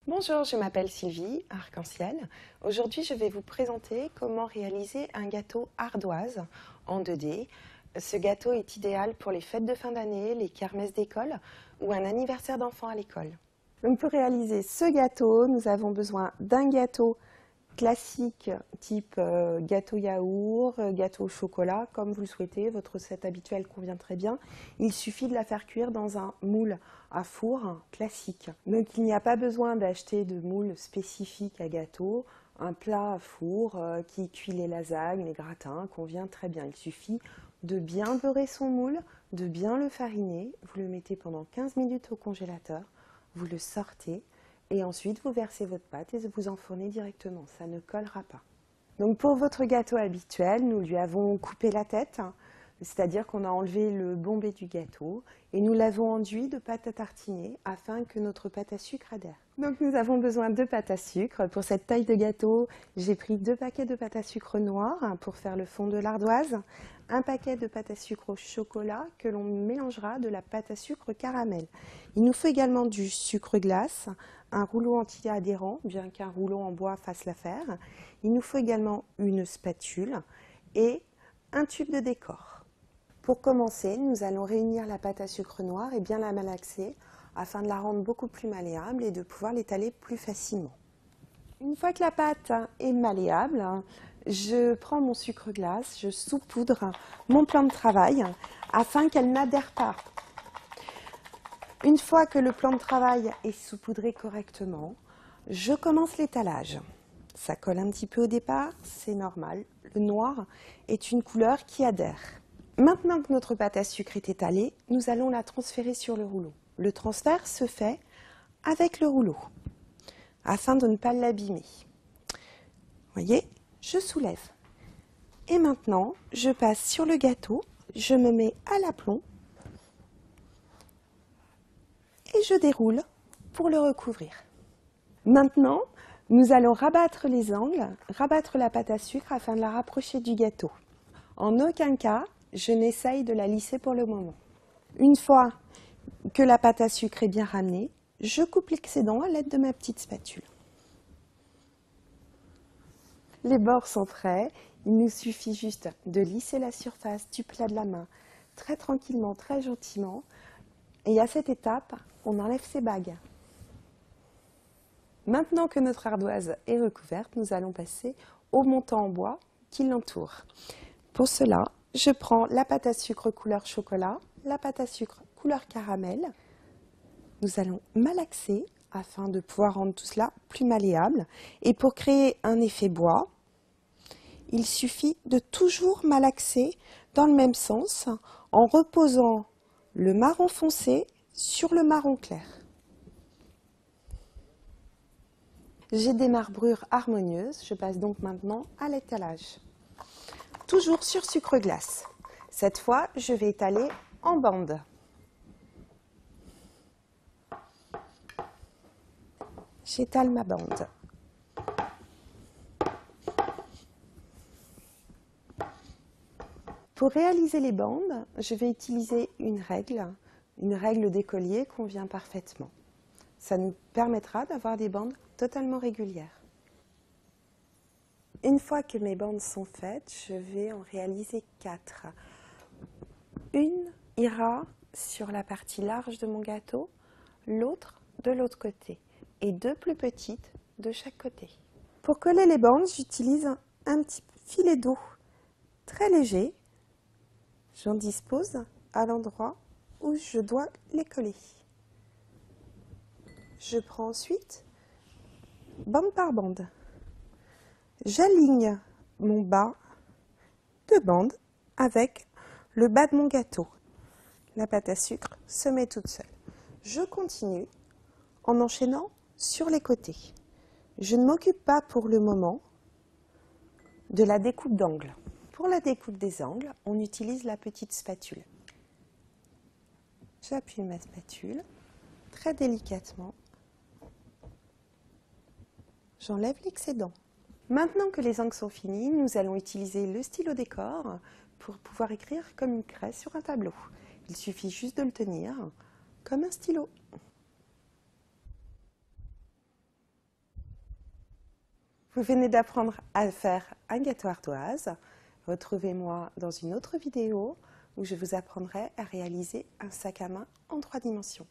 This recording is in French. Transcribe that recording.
Bonjour, je m'appelle Sylvie, Arc-en-Ciel. Aujourd'hui, je vais vous présenter comment réaliser un gâteau ardoise en 2D. Ce gâteau est idéal pour les fêtes de fin d'année, les kermesses d'école ou un anniversaire d'enfant à l'école. Donc pour réaliser ce gâteau, nous avons besoin d'un gâteau classique type gâteau yaourt, gâteau au chocolat, comme vous le souhaitez. Votre recette habituelle convient très bien. Il suffit de la faire cuire dans un moule à four classique. Donc il n'y a pas besoin d'acheter de moule spécifique à gâteau. Un plat à four qui cuit les lasagnes, les gratins convient très bien. Il suffit de bien beurrer son moule, de bien le fariner. Vous le mettez pendant 15 minutes au congélateur. Vous le sortez. Et ensuite, vous versez votre pâte et vous enfournez directement. Ça ne collera pas. Donc pour votre gâteau habituel, nous lui avons coupé la tête, c'est-à-dire qu'on a enlevé le bombé du gâteau et nous l'avons enduit de pâte à tartiner afin que notre pâte à sucre adhère. Donc nous avons besoin de pâte à sucre. Pour cette taille de gâteau, j'ai pris 2 paquets de pâte à sucre noire pour faire le fond de l'ardoise, un paquet de pâte à sucre au chocolat que l'on mélangera de la pâte à sucre caramel. Il nous faut également du sucre glace, un rouleau anti-adhérent, bien qu'un rouleau en bois fasse l'affaire. Il nous faut également une spatule et un tube de décor. Pour commencer, nous allons réunir la pâte à sucre noire et bien la malaxer afin de la rendre beaucoup plus malléable et de pouvoir l'étaler plus facilement. Une fois que la pâte est malléable, je prends mon sucre glace, je saupoudre mon plan de travail afin qu'elle n'adhère pas. Une fois que le plan de travail est saupoudré correctement, je commence l'étalage. Ça colle un petit peu au départ, c'est normal. Le noir est une couleur qui adhère. Maintenant que notre pâte à sucre est étalée, nous allons la transférer sur le rouleau. Le transfert se fait avec le rouleau, afin de ne pas l'abîmer. Vous voyez, je soulève. Et maintenant, je passe sur le gâteau, je me mets à l'aplomb et je déroule pour le recouvrir. Maintenant, nous allons rabattre les angles, rabattre la pâte à sucre afin de la rapprocher du gâteau. En aucun cas, je n'essaye de la lisser pour le moment. Une fois que la pâte à sucre est bien ramenée, je coupe l'excédent à l'aide de ma petite spatule. Les bords sont prêts, il nous suffit juste de lisser la surface du plat de la main très tranquillement, très gentiment. Et à cette étape, on enlève ses bagues. Maintenant que notre ardoise est recouverte, nous allons passer au montant en bois qui l'entoure. Pour cela, je prends la pâte à sucre couleur chocolat, la pâte à sucre couleur caramel. Nous allons malaxer afin de pouvoir rendre tout cela plus malléable. Et pour créer un effet bois, il suffit de toujours malaxer dans le même sens en reposant le marron foncé sur le marron clair. J'ai des marbrures harmonieuses, je passe donc maintenant à l'étalage. Toujours sur sucre glace. Cette fois, je vais étaler en bande. J'étale ma bande. Pour réaliser les bandes, je vais utiliser une règle d'écolier convient parfaitement. Ça nous permettra d'avoir des bandes totalement régulières. Une fois que mes bandes sont faites, je vais en réaliser 4. Une ira sur la partie large de mon gâteau, l'autre de l'autre côté et 2 plus petites de chaque côté. Pour coller les bandes, j'utilise un petit filet d'eau très léger. J'en dispose à l'endroit où je dois les coller. Je prends ensuite bande par bande. J'aligne mon bas de bande avec le bas de mon gâteau. La pâte à sucre se met toute seule. Je continue en enchaînant sur les côtés. Je ne m'occupe pas pour le moment de la découpe d'angles. Pour la découpe des angles, on utilise la petite spatule. J'appuie ma spatule très délicatement. J'enlève l'excédent. Maintenant que les angles sont finis, nous allons utiliser le stylo décor pour pouvoir écrire comme une craie sur un tableau. Il suffit juste de le tenir comme un stylo. Vous venez d'apprendre à faire un gâteau ardoise. Retrouvez-moi dans une autre vidéo où je vous apprendrai à réaliser un sac à main en 3 dimensions.